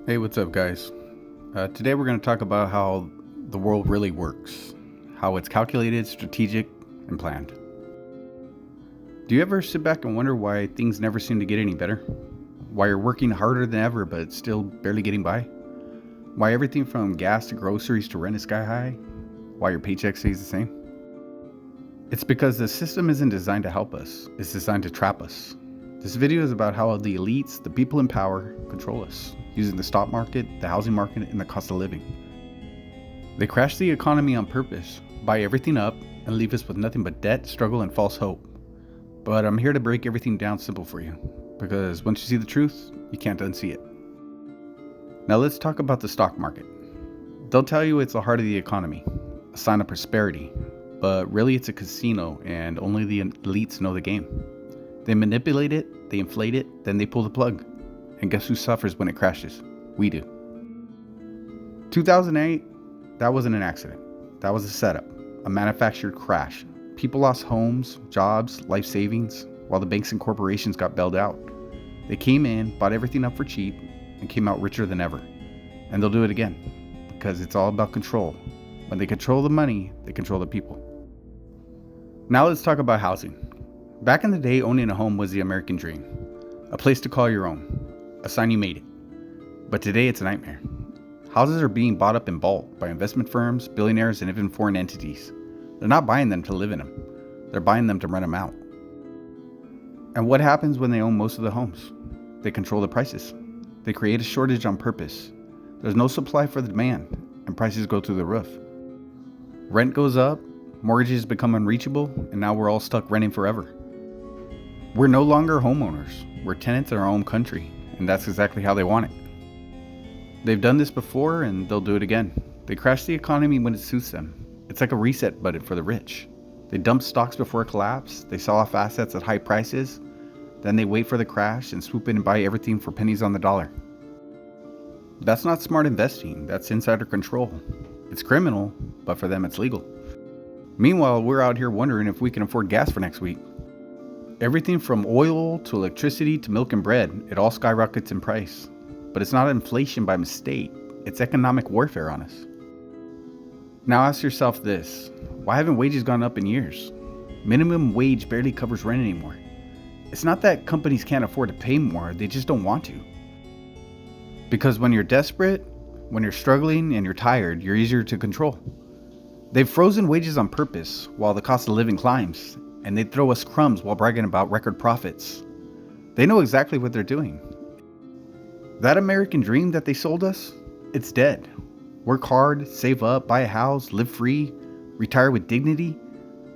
Hey, what's up, guys? Today we're going to talk about how the world really works, how it's calculated, strategic, and planned. Do you ever sit back and wonder why things never seem to get any better? Why you're working harder than ever but still barely getting by? Why everything from gas to groceries to rent is sky high? Why your paycheck stays the same? It's because the system isn't designed to help us, it's designed to trap us. This video is about how the elites, the people in power, control us, using the stock market, the housing market, and the cost of living. They crash the economy on purpose, buy everything up, and leave us with nothing but debt, struggle, and false hope. But I'm here to break everything down simple for you, because once you see the truth, you can't unsee it. Now let's talk about the stock market. They'll tell you it's the heart of the economy, a sign of prosperity, but really it's a casino and only the elites know the game. They manipulate it, they inflate it, then they pull the plug. And guess who suffers when it crashes? We do. 2008, that wasn't an accident. That was a setup, a manufactured crash. People lost homes, jobs, life savings, while the banks and corporations got bailed out. They came in, bought everything up for cheap, and came out richer than ever. And they'll do it again, because it's all about control. When they control the money, they control the people. Now let's talk about housing. Back in the day, owning a home was the American dream. A place to call your own. A sign you made it. But today it's a nightmare. Houses are being bought up in bulk by investment firms, billionaires, and even foreign entities. They're not buying them to live in them. They're buying them to rent them out. And what happens when they own most of the homes? They control the prices. They create a shortage on purpose. There's no supply for the demand, and prices go through the roof. Rent goes up, mortgages become unreachable, and now we're all stuck renting forever. We're no longer homeowners. We're tenants in our own country, and that's exactly how they want it. They've done this before, and they'll do it again. They crash the economy when it suits them. It's like a reset button for the rich. They dump stocks before a collapse, they sell off assets at high prices, then they wait for the crash and swoop in and buy everything for pennies on the dollar. That's not smart investing, that's insider control. It's criminal, but for them it's legal. Meanwhile, we're out here wondering if we can afford gas for next week. Everything from oil to electricity to milk and bread, it all skyrockets in price. But it's not inflation by mistake, it's economic warfare on us. Now ask yourself this, why haven't wages gone up in years? Minimum wage barely covers rent anymore. It's not that companies can't afford to pay more, they just don't want to. Because when you're desperate, when you're struggling and you're tired, you're easier to control. They've frozen wages on purpose while the cost of living climbs, and they throw us crumbs while bragging about record profits. They know exactly what they're doing. That American dream that they sold us, it's dead. Work hard, save up, buy a house, live free, retire with dignity.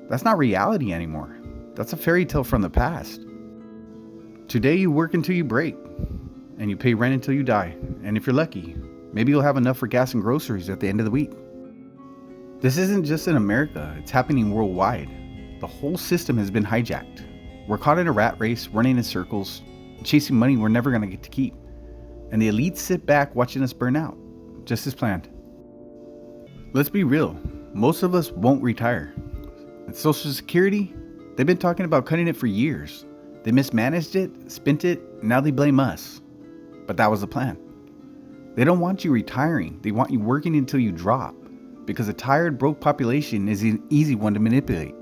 That's not reality anymore. That's a fairy tale from the past. Today you work until you break, and you pay rent until you die. And if you're lucky, maybe you'll have enough for gas and groceries at the end of the week. This isn't just in America, it's happening worldwide. The whole system has been hijacked. We're caught in a rat race, running in circles, chasing money we're never going to get to keep. And the elites sit back watching us burn out, just as planned. Let's be real, most of us won't retire. And Social Security, they've been talking about cutting it for years. They mismanaged it, spent it, now they blame us. But that was the plan. They don't want you retiring, they want you working until you drop. Because a tired, broke population is an easy one to manipulate.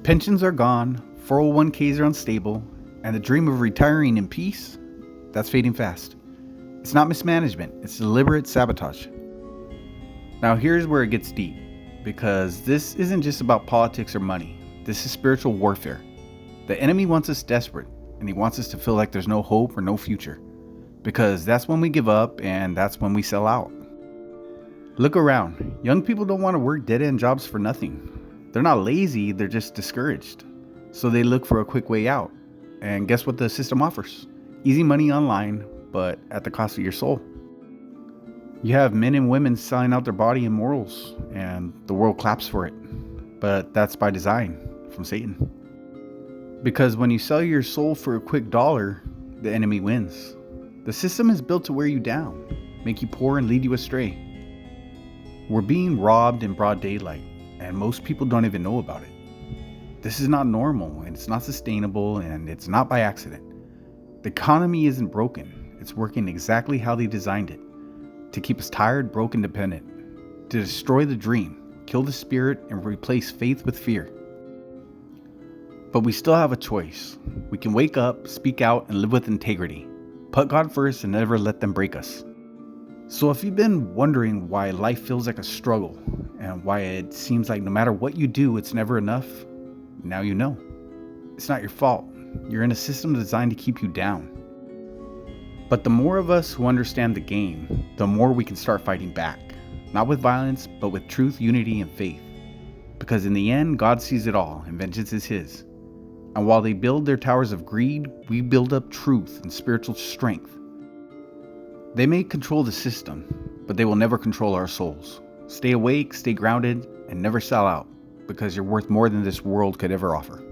Pensions are gone, 401ks are unstable, and the dream of retiring in peace, that's fading fast. It's not mismanagement, it's deliberate sabotage. Now here's where it gets deep, because this isn't just about politics or money. This is spiritual warfare. The enemy wants us desperate, and he wants us to feel like there's no hope or no future. Because that's when we give up, and that's when we sell out. Look around. Young people don't want to work dead-end jobs for nothing. They're not lazy, they're just discouraged. So they look for a quick way out. And guess what the system offers? Easy money online, but at the cost of your soul. You have men and women selling out their body and morals, and the world claps for it. But that's by design, from Satan. Because when you sell your soul for a quick dollar, the enemy wins. The system is built to wear you down, make you poor and lead you astray. We're being robbed in broad daylight, and most people don't even know about it. This is not normal, and it's not sustainable, and it's not by accident. The economy isn't broken. it's working exactly how they designed it, to keep us tired, broke, and dependent, to destroy the dream, kill the spirit, and replace faith with fear. But we still have a choice. We can wake up, speak out, and live with integrity. Put God first and never let them break us. So if you've been wondering why life feels like a struggle, and why it seems like no matter what you do, it's never enough, now you know. It's not your fault. You're in a system designed to keep you down. But the more of us who understand the game, the more we can start fighting back. Not with violence, but with truth, unity, and faith. Because in the end, God sees it all, and vengeance is His. And while they build their towers of greed, we build up truth and spiritual strength. They may control the system, but they will never control our souls. Stay awake, stay grounded, and never sell out, because you're worth more than this world could ever offer.